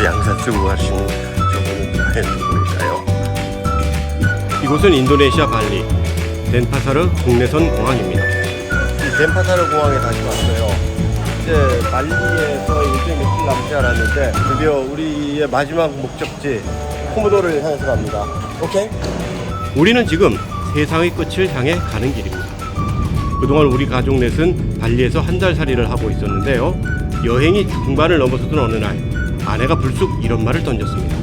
저 양산 쓰고 가시는 저분은 과연 누구일까요? 이곳은 인도네시아 발리 덴파사르 국내선 공항입니다. 이 덴파사르 공항에 다시 왔어요. 이제 발리에서 일주일 며칠 남지 않았는데 드디어 우리의 마지막 목적지 코모도를 향해서 갑니다. 오케이? 우리는 지금 세상의 끝을 향해 가는 길입니다. 그동안 우리 가족 넷은 발리에서 한 달 살이를 하고 있었는데요. 여행이 중반을 넘어서던 어느 날 아내가 불쑥 이런 말을 던졌습니다.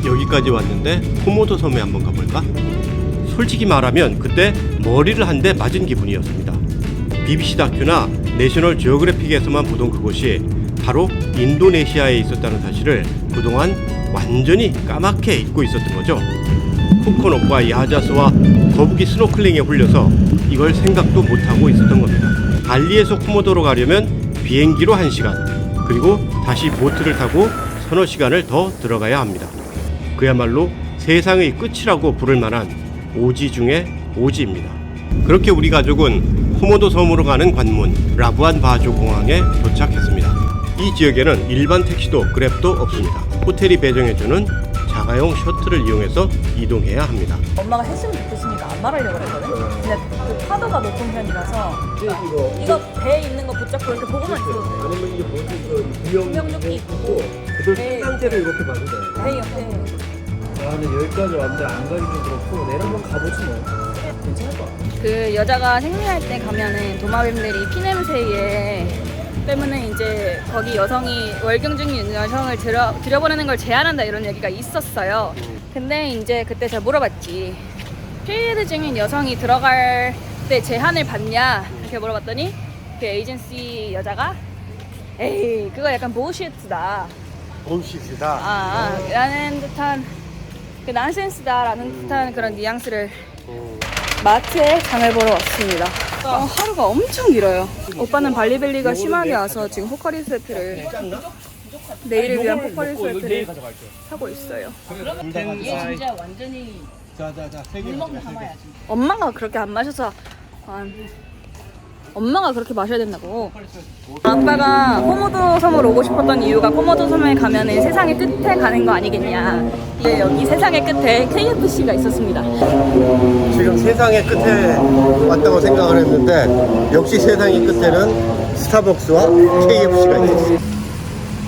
여기까지 왔는데 코모도 섬에 한번 가볼까? 솔직히 말하면 그때 머리를 한 대 맞은 기분이었습니다. BBC 다큐나 내셔널 지오그래픽에서만 보던 그곳이 바로 인도네시아에 있었다는 사실을 그동안 완전히 까맣게 잊고 있었던 거죠. 코코넛과 야자수와 거북이 스노클링에 홀려서 이걸 생각도 못하고 있었던 겁니다. 발리에서 코모도로 가려면 비행기로 1시간, 그리고 다시 보트를 타고 서너 시간을 더 들어가야 합니다. 그야말로 세상의 끝이라고 부를 만한 오지 중의 오지입니다. 그렇게 우리 가족은 코모도 섬으로 가는 관문 라부안 바조 공항에 도착했습니다. 이 지역에는 일반 택시도 그랩도 없습니다. 호텔이 배정해주는 자가용 셔틀을 이용해서 이동해야 합니다. 엄마가 했으면 좋겠으니까 안 말하려고 그랬거든? 근데 그 파도가 높은 편이라서 이거 배에 있는 거 붙잡고 이렇게 보고만 있어도 돼. 아니면 이게 뭐지 구명조끼 입고 그들 상태를 이렇게 봐도 돼. 배 옆에 근데 여기까지 왔는데 안 가긴 좀 그렇고 내일 한번 가보지 뭐. 괜찮을 것 같아. 그 여자가 생리할 때 가면은 도마뱀들이 피냄새에 때문에 이제 거기 여성이 월경 중인 여성을 들여보내는 걸 제한한다 이런 얘기가 있었어요. 근데 이제 그때 제가 물어봤지. 피리드 중인 여성이 들어갈 때 제한을 받냐 이렇게 물어봤더니 그 에이전시 여자가 에이 그거 약간 보우시트다. 봄시스다. 라는 듯한 그 난센스다라는 듯한 그런 뉘앙스를 마트에 장을 보러 왔습니다. 하루가 엄청 길어요. 오빠는 발리벨리가 심하게 와서 지금 포카리 스웨트를 내일을 위한 포카리 스웨트를 하고 있어요. 얘 진짜 완전히 물 먹는 하마야 진짜. 엄마가 그렇게 안 마셔서 엄마가 그렇게 마셔야 된다고. 아빠가 코모도 섬으로 오고 싶었던 이유가 코모도 섬에 가면은 세상의 끝에 가는 거 아니겠냐. 예, 여기 세상의 끝에 KFC가 있었습니다. 지금 세상의 끝에 왔다고 생각을 했는데 역시 세상의 끝에는 스타벅스와 KFC가 있었어요.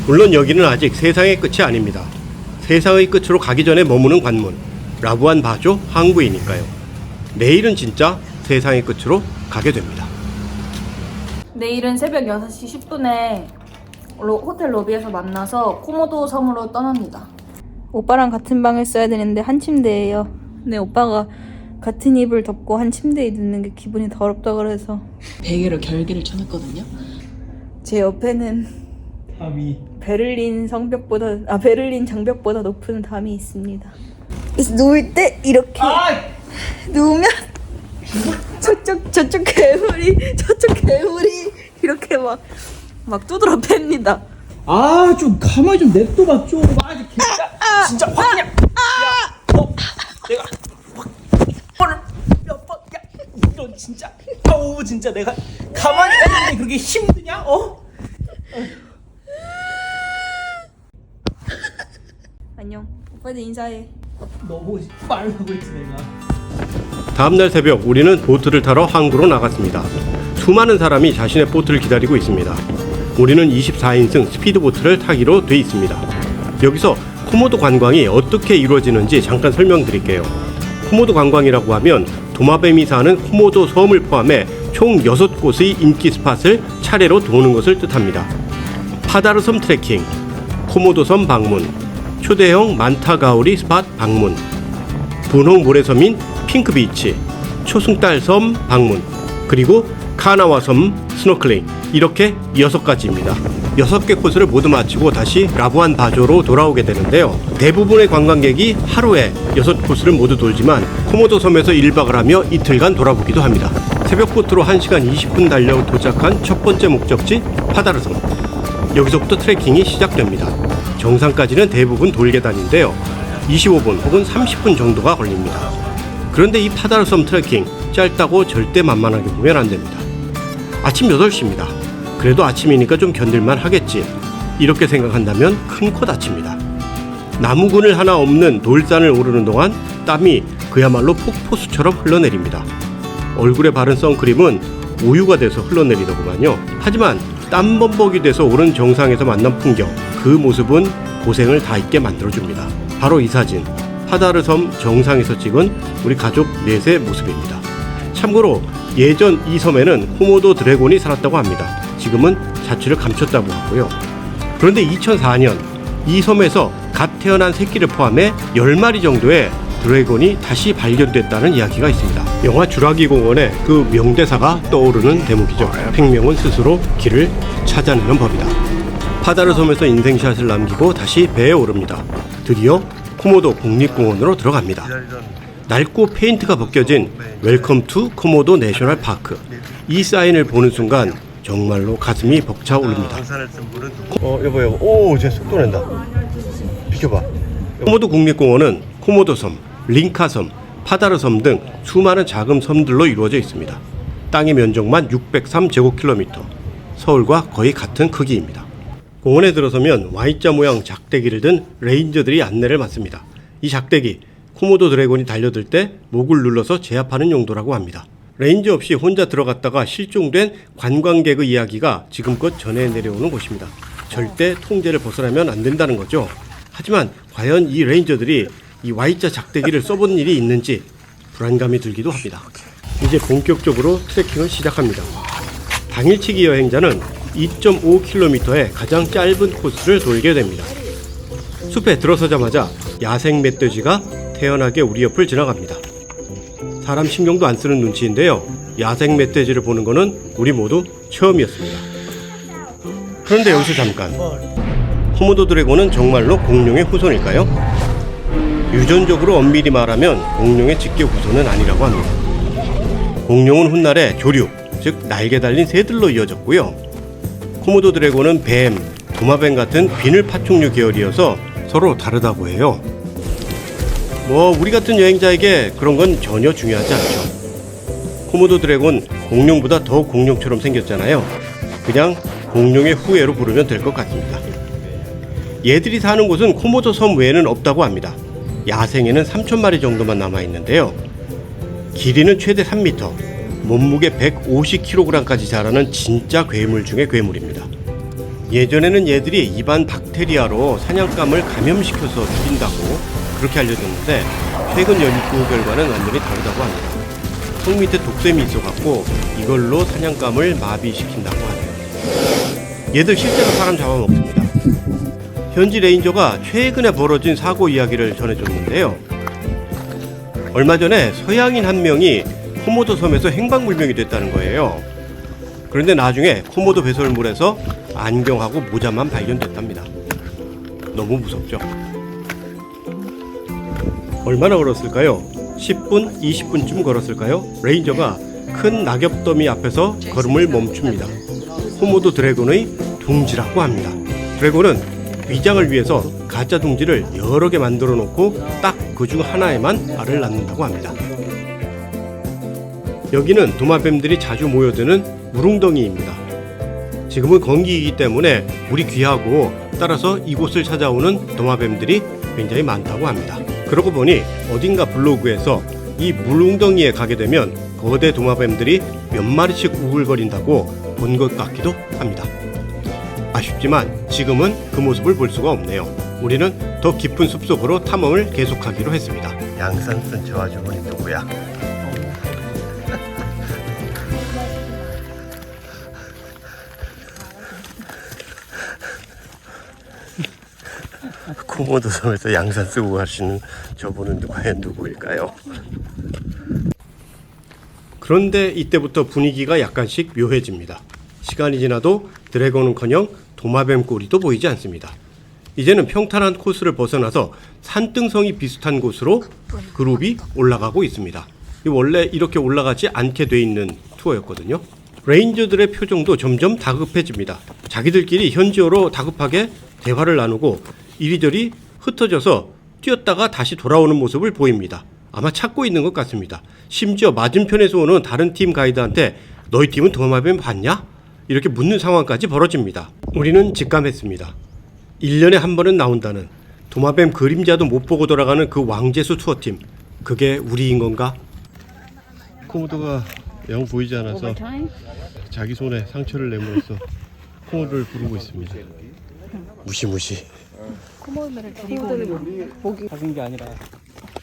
물론 여기는 아직 세상의 끝이 아닙니다. 세상의 끝으로 가기 전에 머무는 관문 라부안 바조 항구이니까요. 내일은 진짜 세상의 끝으로 가게 됩니다. 내일은 새벽 6시 10분에 호텔 로비에서 만나서 코모도 섬으로 떠납니다. 오빠랑 같은 방을 써야 되는데 한 침대예요. 근데 오빠가 같은 이불 덮고 한 침대에 눕는 게 기분이 더럽다 그래서 베개로 결계를 쳐놨거든요. 제 옆에는 베를린 장벽보다 높은 담이 있습니다. 그래서 누울 때 이렇게 누우면 저쪽 괴물이 이렇게 막 두드러 팹니다. 좀 가만히 좀 냅둬봐 좀. 진짜 확 그냥. 야, 너 내가 확 몇 번. 야, 이런 진짜. 아우 진짜 내가 가만히 있는데 그렇게 힘드냐? 안녕. 오빠들 인사해. 너무 말하고 있지 내가. 다음날 새벽 우리는 보트를 타러 항구로 나갔습니다. 수많은 사람이 자신의 보트를 기다리고 있습니다. 우리는 24인승 스피드보트를 타기로 돼 있습니다. 여기서 코모도 관광이 어떻게 이루어지는지 잠깐 설명드릴게요. 코모도 관광이라고 하면 도마뱀이 사는 코모도 섬을 포함해 총 6곳의 인기 스팟을 차례로 도는 것을 뜻합니다. 파다르 섬 트레킹, 코모도 섬 방문, 초대형 만타가우리 스팟 방문, 분홍 모래섬인 핑크비치, 초승달 섬 방문, 그리고 카나와 섬 스노클링, 이렇게 6가지입니다. 6개 코스를 모두 마치고 다시 라부안 바조로 돌아오게 되는데요. 대부분의 관광객이 하루에 6코스를 모두 돌지만 코모도 섬에서 1박을 하며 이틀간 돌아보기도 합니다. 새벽 보트로 1시간 20분 달려 도착한 첫 번째 목적지 파다르 섬. 여기서부터 트레킹이 시작됩니다. 정상까지는 대부분 돌계단인데요. 25분 혹은 30분 정도가 걸립니다. 그런데 이 파다르 섬 트레킹 짧다고 절대 만만하게 보면 안 됩니다. 아침 8시입니다. 그래도 아침이니까 좀 견딜만 하겠지. 이렇게 생각한다면 큰 코 다칩니다. 나무근을 하나 없는 돌산을 오르는 동안 땀이 그야말로 폭포수처럼 흘러내립니다. 얼굴에 바른 선크림은 우유가 돼서 흘러내리더구만요. 하지만 땀범벅이 돼서 오른 정상에서 만난 풍경, 그 모습은 고생을 다 잊게 만들어줍니다. 바로 이 사진, 파다르 섬 정상에서 찍은 우리 가족 넷의 모습입니다. 참고로 예전 이 섬에는 코모도 드래곤이 살았다고 합니다. 지금은 자취를 감췄다고 하고요. 그런데 2004년 이 섬에서 갓 태어난 새끼를 포함해 10마리 정도의 드래곤이 다시 발견됐다는 이야기가 있습니다. 영화 주라기 공원의 그 명대사가 떠오르는 대목이죠. 팽명은 스스로 길을 찾아내는 법이다. 파다르 섬에서 인생샷을 남기고 다시 배에 오릅니다. 드디어 코모도 국립공원으로 들어갑니다. 낡고 페인트가 벗겨진 웰컴 투 코모도 내셔널 파크. 이 사인을 보는 순간 정말로 가슴이 벅차오릅니다. 여보요. 오, 쟤 속도 낸다. 비켜봐. 코모도 국립공원은 코모도 섬, 링카 섬, 파다르 섬 등 수많은 작은 섬들로 이루어져 있습니다. 땅의 면적만 603제곱킬로미터, 서울과 거의 같은 크기입니다. 공원에 들어서면 Y자 모양 작대기를 든 레인저들이 안내를 맡습니다. 이 작대기, 코모도 드래곤이 달려들 때 목을 눌러서 제압하는 용도라고 합니다. 레인저 없이 혼자 들어갔다가 실종된 관광객의 이야기가 지금껏 전해 내려오는 곳입니다. 절대 통제를 벗어나면 안 된다는 거죠. 하지만 과연 이 레인저들이 이 Y자 작대기를 써본 일이 있는지 불안감이 들기도 합니다. 이제 본격적으로 트레킹을 시작합니다. 당일치기 여행자는 2.5km의 가장 짧은 코스를 돌게 됩니다. 숲에 들어서자마자 야생 멧돼지가 태연하게 우리 옆을 지나갑니다. 사람 신경도 안 쓰는 눈치인데요. 야생 멧돼지를 보는 거는 우리 모두 처음이었습니다. 그런데 여기서 잠깐. 코모도 드래곤은 정말로 공룡의 후손일까요? 유전적으로 엄밀히 말하면 공룡의 직계 후손은 아니라고 합니다. 공룡은 훗날에 조류, 즉 날개 달린 새들로 이어졌고요. 코모도 드래곤은 뱀, 도마뱀 같은 비늘 파충류 계열이어서 서로 다르다고 해요. 우리 같은 여행자에게 그런 건 전혀 중요하지 않죠. 코모도 드래곤 공룡보다 더 공룡처럼 생겼잖아요. 그냥 공룡의 후예로 부르면 될 것 같습니다. 얘들이 사는 곳은 코모도 섬 외에는 없다고 합니다. 야생에는 3,000마리 정도만 남아있는데요. 길이는 최대 3m, 몸무게 150kg까지 자라는 진짜 괴물 중의 괴물입니다. 예전에는 얘들이 입안 박테리아로 사냥감을 감염시켜서 죽인다고 그렇게 알려졌는데 최근 연구 결과는 완전히 다르다고 합니다. 속 밑에 독샘이 있어갖고 이걸로 사냥감을 마비시킨다고 하네요. 얘들 실제로 사람 잡아먹습니다. 현지 레인저가 최근에 벌어진 사고 이야기를 전해줬는데요. 얼마 전에 서양인 한 명이 코모도 섬에서 행방불명이 됐다는 거예요. 그런데 나중에 코모도 배설물에서 안경하고 모자만 발견됐답니다. 너무 무섭죠? 얼마나 걸었을까요? 10분, 20분쯤 걸었을까요? 레인저가 큰 낙엽더미 앞에서 걸음을 멈춥니다. 코모도 드래곤의 둥지라고 합니다. 드래곤은 위장을 위해서 가짜 둥지를 여러 개 만들어 놓고 딱 그 중 하나에만 알을 낳는다고 합니다. 여기는 도마뱀들이 자주 모여드는 물웅덩이입니다. 지금은 건기이기 때문에 물이 귀하고 따라서 이곳을 찾아오는 도마뱀들이 굉장히 많다고 합니다. 그러고 보니 어딘가 블로그에서 이 물웅덩이에 가게 되면 거대 도마뱀들이 몇 마리씩 우글거린다고 본 것 같기도 합니다. 아쉽지만 지금은 그 모습을 볼 수가 없네요. 우리는 더 깊은 숲속으로 탐험을 계속하기로 했습니다. 양산 쓴 저 아주머니 누구야? 코모도 섬에서 양산 쓰고 가시는 저분은 과연 누구일까요? 그런데 이때부터 분위기가 약간씩 묘해집니다. 시간이 지나도 드래곤은커녕 도마뱀 꼬리도 보이지 않습니다. 이제는 평탄한 코스를 벗어나서 산등성이 비슷한 곳으로 그룹이 올라가고 있습니다. 원래 이렇게 올라가지 않게 돼 있는 투어였거든요. 레인저들의 표정도 점점 다급해집니다. 자기들끼리 현지어로 다급하게 대화를 나누고 이리저리 흩어져서 뛰었다가 다시 돌아오는 모습을 보입니다. 아마 찾고 있는 것 같습니다. 심지어 맞은편에서 오는 다른 팀 가이드한테 너희 팀은 도마뱀 봤냐? 이렇게 묻는 상황까지 벌어집니다. 우리는 직감했습니다. 1년에 한 번은 나온다는 도마뱀 그림자도 못 보고 돌아가는 그 왕재수 투어팀. 그게 우리인 건가? 코모도가 영 보이지 않아서 자기 손에 상처를 내므로써 코모도를 부르고 있습니다. 무시무시. 코모도를 데리고 보기 작은 게 아니라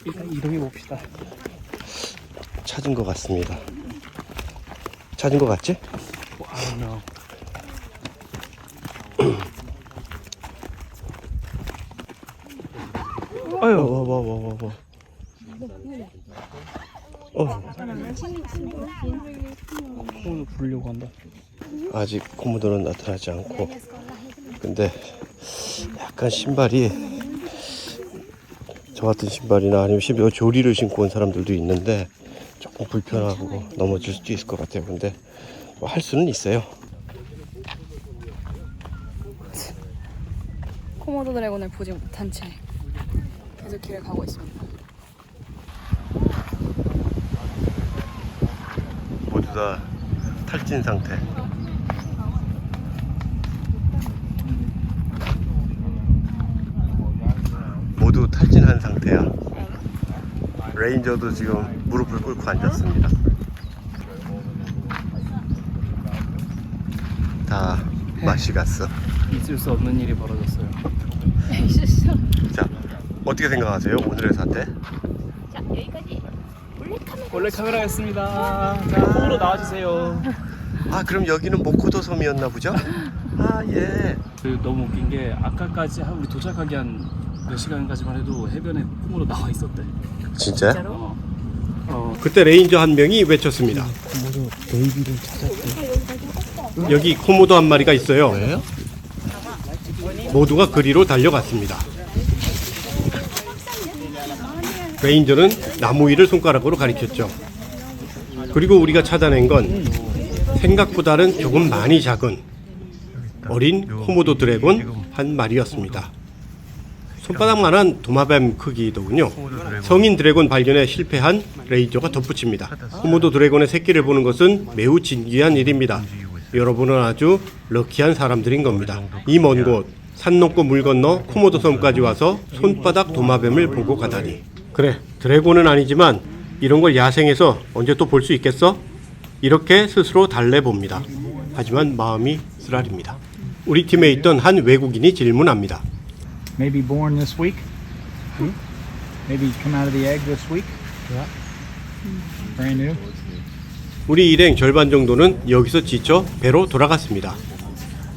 일단 이동해 봅시다. 찾은 것 같습니다. 찾은 것 같지? I don't know. 아유, 와. 코모도 부르려고 한다. 아직 코모도는 나타나지 않고, 근데 약간 신발이 저 같은 신발이나 아니면 심지어 조리를 신고 온 사람들도 있는데 조금 불편하고 넘어질 수도 있을 것 같아요. 근데 뭐 할 수는 있어요. 코모도 드래곤을 보지 못한 채 계속 길을 가고 있습니다. 모두 다 탈진 상태. 모두 탈진한 상태야. 레인저도 지금 무릎을 꿇고 앉았습니다. 다 맛이 갔어. 있을 수 없는 일이 벌어졌어요. 자, 어떻게 생각하세요? 오늘의 사태? 원래 카메라였습니다. 자, 홈으로 나와주세요. 아, 그럼 여기는 모코도 섬이었나 보죠? 아, 예. 너무 웃긴 게 아까까지 우리 도착하기 한 몇 시간까지만 해도 해변에 홈으로 나와 있었대. 진짜요? 그때 레인저 한 명이 외쳤습니다. 코모도 베이비를 찾았대. 여기 코모도 한 마리가 있어요. 왜요? 모두가 그리로 달려갔습니다. 레인저는 나무 위를 손가락으로 가리켰죠. 그리고 우리가 찾아낸 건 생각보다는 조금 많이 작은 어린 코모도 드래곤 한 마리였습니다. 손바닥만한 도마뱀 크기더군요. 성인 드래곤 발견에 실패한 레인저가 덧붙입니다. 코모도 드래곤의 새끼를 보는 것은 매우 진귀한 일입니다. 여러분은 아주 럭키한 사람들인 겁니다. 이 먼 곳 산 넘고 물 건너 코모도 섬까지 와서 손바닥 도마뱀을 보고 가다니. 그래, 드래곤은 아니지만 이런 걸 야생에서 언제 또 볼 수 있겠어? 이렇게 스스로 달래봅니다. 하지만 마음이 쓰라립니다. 우리 팀에 있던 한 외국인이 질문합니다. Maybe born this week? Maybe come out of the egg this week? Yeah. Brand new? 우리 일행 절반 정도는 여기서 지쳐 배로 돌아갔습니다.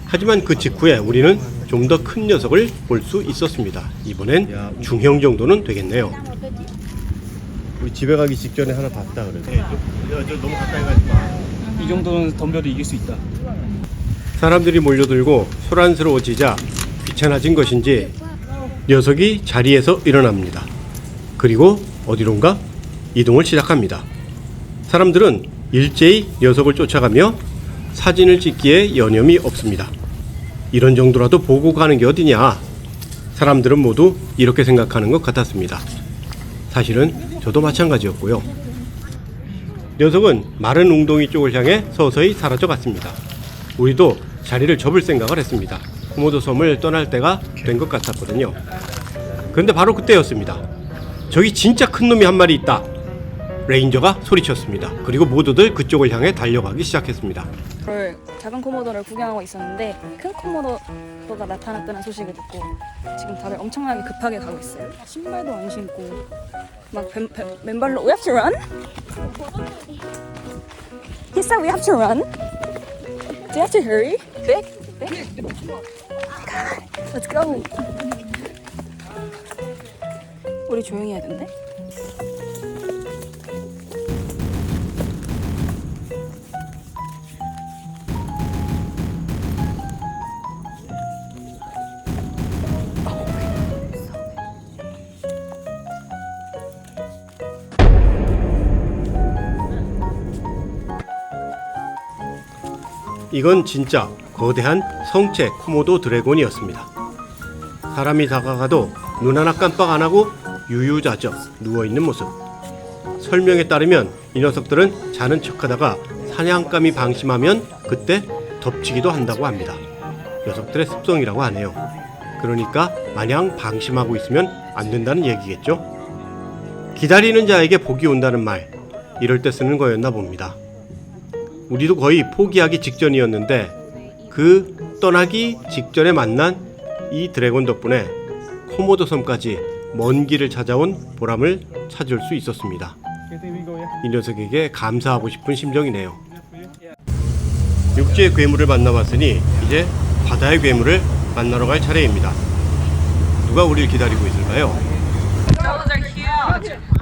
하지만 그 직후에 우리는 좀 더 큰 녀석을 볼 수 있었습니다. 이번엔 중형 정도는 되겠네요. 우리 집에 가기 직전에 하나 봤다 그래서. 저 너무 가까이 가지 마. 이 정도는 덤벼도 이길 수 있다. 사람들이 몰려들고 소란스러워지자 귀찮아진 것인지 녀석이 자리에서 일어납니다. 그리고 어디론가 이동을 시작합니다. 사람들은 일제히 녀석을 쫓아가며 사진을 찍기에 여념이 없습니다. 이런 정도라도 보고 가는 게 어디냐. 사람들은 모두 이렇게 생각하는 것 같았습니다. 사실은 저도 마찬가지였고요. 녀석은 마른 웅덩이 쪽을 향해 서서히 사라져갔습니다. 우리도 자리를 접을 생각을 했습니다. 코모도 섬을 떠날 때가 된 것 같았거든요. 그런데 바로 그때였습니다. 저기 진짜 큰 놈이 한 마리 있다. 레인저가 소리쳤습니다. 그리고 모두들 그쪽을 향해 달려가기 시작했습니다. 작은 코모도를 구경하고 있었는데 큰 코모도가 나타났다는 소식을 듣고 지금 다들 엄청나게 급하게 가고 있어요. 신발도 안 신고 막 맨발로 We have to run? He said we have to run. Do you have to hurry? Big? God, let's go. 우리 조용히 해야 된대? 이건 진짜 거대한 성체 코모도 드래곤이었습니다. 사람이 다가가도 눈 하나 깜빡 안 하고 유유자적 누워있는 모습. 설명에 따르면 이 녀석들은 자는 척하다가 사냥감이 방심하면 그때 덮치기도 한다고 합니다. 녀석들의 습성이라고 하네요. 그러니까 마냥 방심하고 있으면 안 된다는 얘기겠죠. 기다리는 자에게 복이 온다는 말, 이럴 때 쓰는 거였나 봅니다. 우리도 거의 포기하기 직전이었는데 그 떠나기 직전에 만난 이 드래곤 덕분에 코모도 섬까지 먼 길을 찾아온 보람을 찾을 수 있었습니다. 이 녀석에게 감사하고 싶은 심정이네요. 육지의 괴물을 만나봤으니 이제 바다의 괴물을 만나러 갈 차례입니다. 누가 우리를 기다리고 있을까요?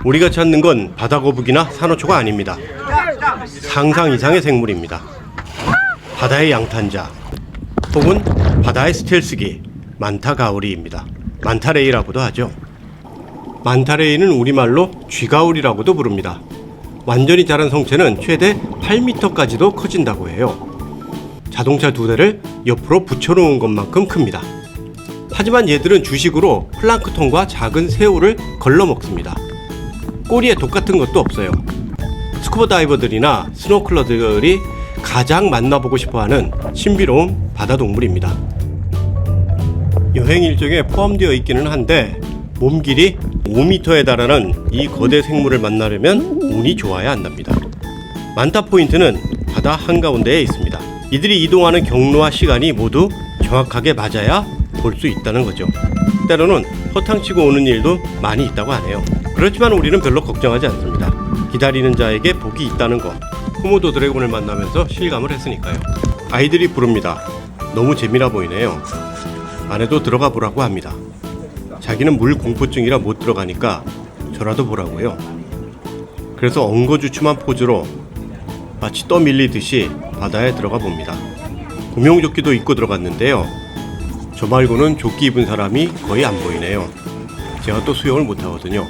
우리가 찾는 건 바다거북이나 산호초가 아닙니다. 상상 이상의 생물입니다. 바다의 양탄자 혹은 바다의 스텔스기 만타가우리입니다. 만타레이라고도 하죠. 만타레이는 우리말로 쥐가우리라고도 부릅니다. 완전히 자란 성체는 최대 8m까지도 커진다고 해요. 자동차 2대를 옆으로 붙여놓은 것만큼 큽니다. 하지만 얘들은 주식으로 플랑크톤과 작은 새우를 걸러 먹습니다. 꼬리에 독 같은 것도 없어요. 스쿠버 다이버들이나 스노클러들이 가장 만나보고 싶어하는 신비로운 바다 동물입니다. 여행 일정에 포함되어 있기는 한데 몸길이 5m에 달하는 이 거대 생물을 만나려면 운이 좋아야 한답니다. 만타 포인트는 바다 한가운데에 있습니다. 이들이 이동하는 경로와 시간이 모두 정확하게 맞아야 볼 수 있다는 거죠. 때로는 허탕치고 오는 일도 많이 있다고 하네요. 그렇지만 우리는 별로 걱정하지 않습니다. 기다리는 자에게 복이 있다는 것, 코모도 드래곤을 만나면서 실감을 했으니까요. 아이들이 부릅니다. 너무 재미나 보이네요. 안에도 들어가 보라고 합니다. 자기는 물 공포증이라 못 들어가니까 저라도 보라고요. 그래서 엉거주춤한 포즈로 마치 떠밀리듯이 바다에 들어가 봅니다. 구명조끼도 입고 들어갔는데요. 저 말고는 조끼 입은 사람이 거의 안 보이네요. 제가 또 수영을 못하거든요.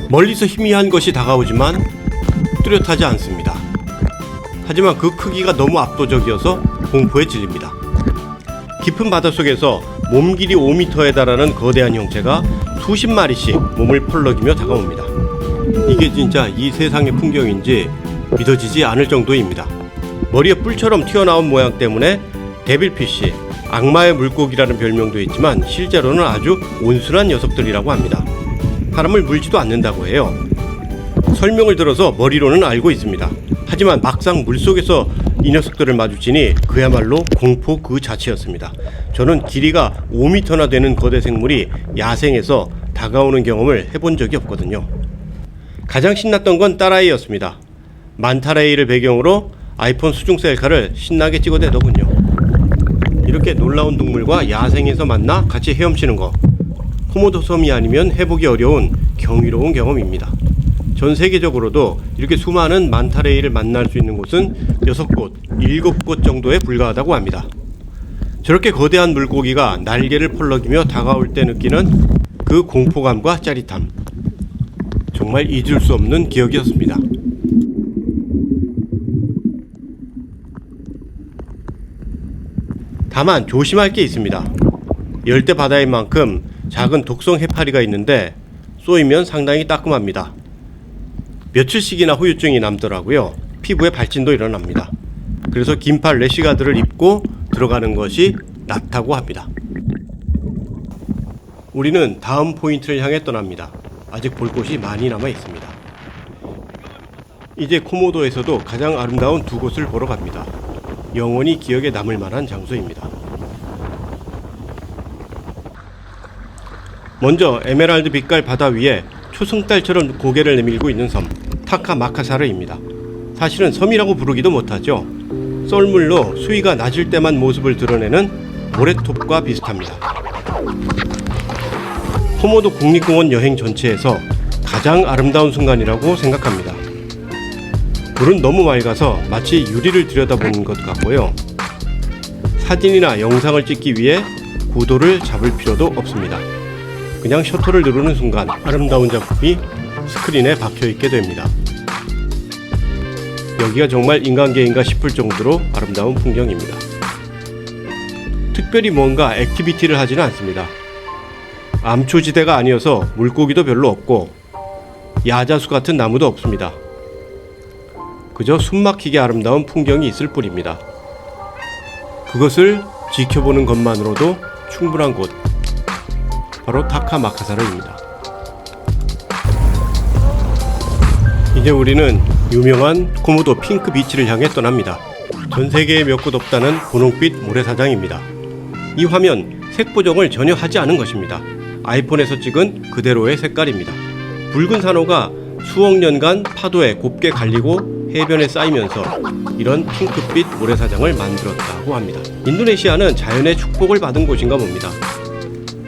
멀리서 희미한 것이 다가오지만 뚜렷하지 않습니다. 하지만 그 크기가 너무 압도적이어서 공포에 질립니다. 깊은 바닷속에서 몸 길이 5m에 달하는 거대한 형체가 수십 마리씩 몸을 펄럭이며 다가옵니다. 이게 진짜 이 세상의 풍경인지 믿어지지 않을 정도입니다. 머리에 뿔처럼 튀어나온 모양 때문에 데빌피쉬, 악마의 물고기라는 별명도 있지만 실제로는 아주 온순한 녀석들이라고 합니다. 사람을 물지도 않는다고 해요. 설명을 들어서 머리로는 알고 있습니다. 하지만 막상 물속에서 이 녀석들을 마주치니 그야말로 공포 그 자체였습니다. 저는 길이가 5m나 되는 거대 생물이 야생에서 다가오는 경험을 해본 적이 없거든요. 가장 신났던 건 딸아이였습니다. 만타레이를 배경으로 아이폰 수중 셀카를 신나게 찍어대더군요. 이렇게 놀라운 동물과 야생에서 만나 같이 헤엄치는 거, 코모도 섬이 아니면 해보기 어려운 경이로운 경험입니다. 전 세계적으로도 이렇게 수많은 만타레이를 만날 수 있는 곳은 6곳, 7곳 정도에 불과하다고 합니다. 저렇게 거대한 물고기가 날개를 펄럭이며 다가올 때 느끼는 그 공포감과 짜릿함, 정말 잊을 수 없는 기억이었습니다. 다만 조심할 게 있습니다. 열대 바다인 만큼 작은 독성 해파리가 있는데 쏘이면 상당히 따끔합니다. 며칠씩이나 후유증이 남더라고요. 피부에 발진도 일어납니다. 그래서 긴팔 래시가드를 입고 들어가는 것이 낫다고 합니다. 우리는 다음 포인트를 향해 떠납니다. 아직 볼 곳이 많이 남아 있습니다. 이제 코모도에서도 가장 아름다운 두 곳을 보러 갑니다. 영원히 기억에 남을 만한 장소입니다. 먼저 에메랄드 빛깔 바다 위에 초승달처럼 고개를 내밀고 있는 섬 타카마카사르입니다. 사실은 섬이라고 부르기도 못하죠. 썰물로 수위가 낮을 때만 모습을 드러내는 모래톱과 비슷합니다. 코모도 국립공원 여행 전체에서 가장 아름다운 순간이라고 생각합니다. 물은 너무 맑아서 마치 유리를 들여다보는 것 같고요. 사진이나 영상을 찍기 위해 고도를 잡을 필요도 없습니다. 그냥 셔터를 누르는 순간 아름다운 작품이 스크린에 박혀있게 됩니다. 여기가 정말 인간계인가 싶을 정도로 아름다운 풍경입니다. 특별히 뭔가 액티비티를 하지는 않습니다. 암초지대가 아니어서 물고기도 별로 없고 야자수 같은 나무도 없습니다. 그저 숨막히게 아름다운 풍경이 있을 뿐입니다. 그것을 지켜보는 것만으로도 충분한 곳, 바로 타카마카사르입니다. 이제 우리는 유명한 코모도 핑크 비치를 향해 떠납니다. 전 세계에 몇 곳 없다는 분홍빛 모래사장입니다. 이 화면 색 보정을 전혀 하지 않은 것입니다. 아이폰에서 찍은 그대로의 색깔입니다. 붉은 산호가 수억 년간 파도에 곱게 갈리고 해변에 쌓이면서 이런 핑크빛 모래사장을 만들었다고 합니다. 인도네시아는 자연의 축복을 받은 곳인가 봅니다.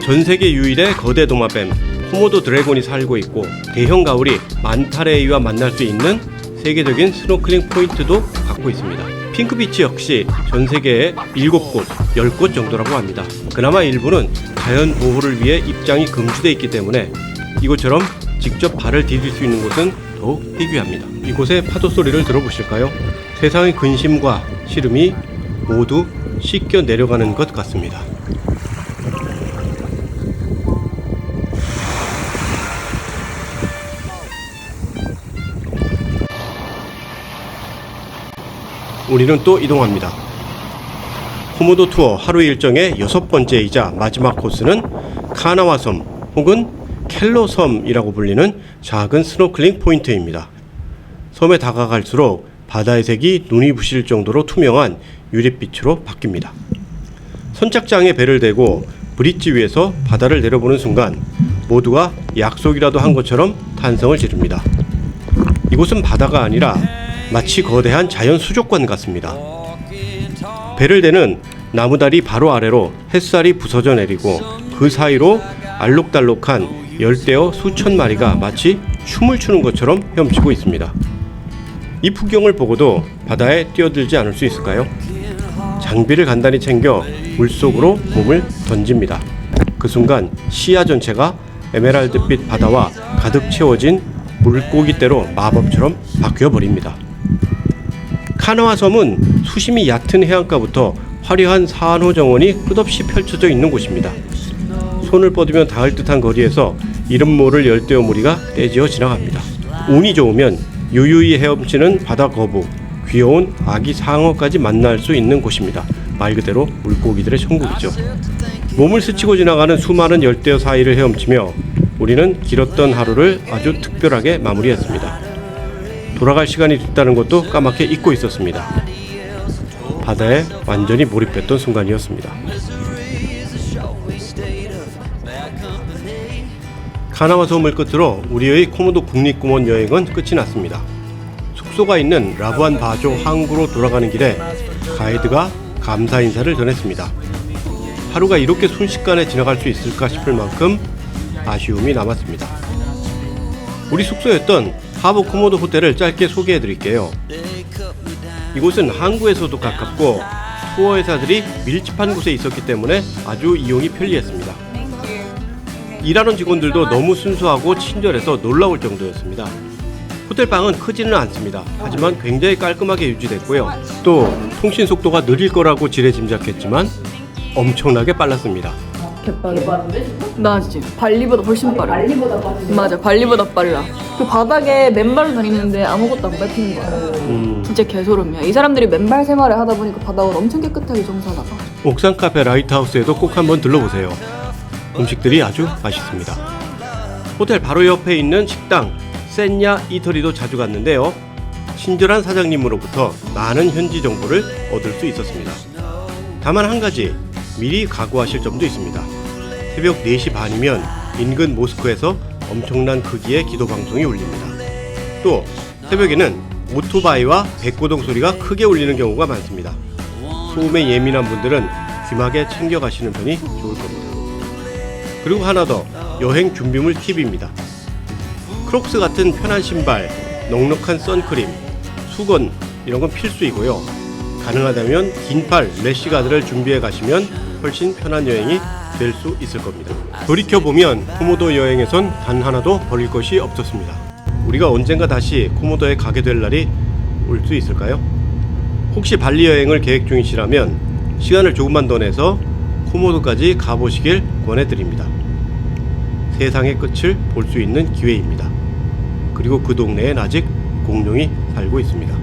전 세계 유일의 거대 도마뱀 코모도 드래곤이 살고 있고 대형 가오리 만타레이와 만날 수 있는 세계적인 스노클링 포인트도 갖고 있습니다. 핑크비치 역시 전 세계에 7곳, 10곳 정도라고 합니다. 그나마 일부는 자연 보호를 위해 입장이 금지되어 있기 때문에 이곳처럼 직접 발을 디딜 수 있는 곳은 더욱 희귀합니다. 이곳의 파도 소리를 들어보실까요? 세상의 근심과 시름이 모두 씻겨 내려가는 것 같습니다. 우리는 또 이동합니다. 코모도 투어 하루 일정의 6번째이자 마지막 코스는 카나와 섬 혹은 켈로 섬이라고 불리는 작은 스노클링 포인트입니다. 섬에 다가갈수록 바다의 색이 눈이 부실 정도로 투명한 유릿빛으로 바뀝니다. 선착장에 배를 대고 브릿지 위에서 바다를 내려보는 순간 모두가 약속이라도 한 것처럼 탄성을 지릅니다. 이곳은 바다가 아니라 마치 거대한 자연 수족관 같습니다. 배를 대는 나무다리 바로 아래로 햇살이 부서져 내리고 그 사이로 알록달록한 열대어 수천 마리가 마치 춤을 추는 것처럼 헤엄치고 있습니다. 이 풍경을 보고도 바다에 뛰어들지 않을 수 있을까요? 장비를 간단히 챙겨 물속으로 몸을 던집니다. 그 순간 시야 전체가 에메랄드빛 바다와 가득 채워진 물고기떼로 마법처럼 바뀌어 버립니다. 카나와 섬은 수심이 얕은 해안가부터 화려한 산호 정원이 끝없이 펼쳐져 있는 곳입니다. 손을 뻗으면 닿을 듯한 거리에서 이름 모를 열대어 무리가 떼지어 지나갑니다. 운이 좋으면 유유히 헤엄치는 바다 거북, 귀여운 아기 상어까지 만날 수 있는 곳입니다. 말 그대로 물고기들의 천국이죠. 몸을 스치고 지나가는 수많은 열대어 사이를 헤엄치며 우리는 길었던 하루를 아주 특별하게 마무리했습니다. 돌아갈 시간이 됐다는 것도 까맣게 잊고 있었습니다. 바다에 완전히 몰입했던 순간이었습니다. 카나와 섬을 끝으로 우리의 코모도 국립공원 여행은 끝이 났습니다. 숙소가 있는 라부안 바조 항구로 돌아가는 길에 가이드가 감사 인사를 전했습니다. 하루가 이렇게 순식간에 지나갈 수 있을까 싶을 만큼 아쉬움이 남았습니다. 우리 숙소였던 하보 코모도 호텔을 짧게 소개해 드릴게요. 이곳은 항구에서도 가깝고 투어 회사들이 밀집한 곳에 있었기 때문에 아주 이용이 편리했습니다. 일하는 직원들도 너무 순수하고 친절해서 놀라울 정도였습니다. 호텔 방은 크지는 않습니다. 하지만 굉장히 깔끔하게 유지됐고요. 또 통신 속도가 느릴 거라고 지레짐작했지만 엄청나게 빨랐습니다. 개빠른데? 나 진짜 발리보다 훨씬 빠르. 발리보다 빠르. 맞아, 발리보다 빨라. 그 바닥에 맨발로 다니는데 아무것도 안 밟히는 거야. 진짜 개소름이야. 이 사람들이 맨발 생활을 하다 보니까 바닥을 엄청 깨끗하게 청소하나 봐. 옥상 카페 라이트하우스에도 꼭 한번 들러보세요. 음식들이 아주 맛있습니다. 호텔 바로 옆에 있는 식당 센야 이터리도 자주 갔는데요. 친절한 사장님으로부터 많은 현지 정보를 얻을 수 있었습니다. 다만 한 가지 미리 각오하실 점도 있습니다. 새벽 4시 반이면 인근 모스크에서 엄청난 크기의 기도 방송이 울립니다. 또 새벽에는 오토바이와 백고동 소리가 크게 울리는 경우가 많습니다. 소음에 예민한 분들은 귀마개 챙겨 가시는 편이 좋을 겁니다. 그리고 하나 더 여행 준비물 팁입니다. 크록스 같은 편한 신발, 넉넉한 선크림, 수건 이런 건 필수이고요. 가능하다면 긴팔 래시가드를 준비해 가시면 훨씬 편한 여행이 될 수 있을 겁니다. 돌이켜보면 코모도 여행에선 단 하나도 버릴 것이 없었습니다. 우리가 언젠가 다시 코모도에 가게 될 날이 올 수 있을까요? 혹시 발리 여행을 계획 중이시라면 시간을 조금만 더 내서 코모도까지 가보시길 권해드립니다. 세상의 끝을 볼 수 있는 기회입니다. 그리고 그 동네엔 아직 공룡이 살고 있습니다.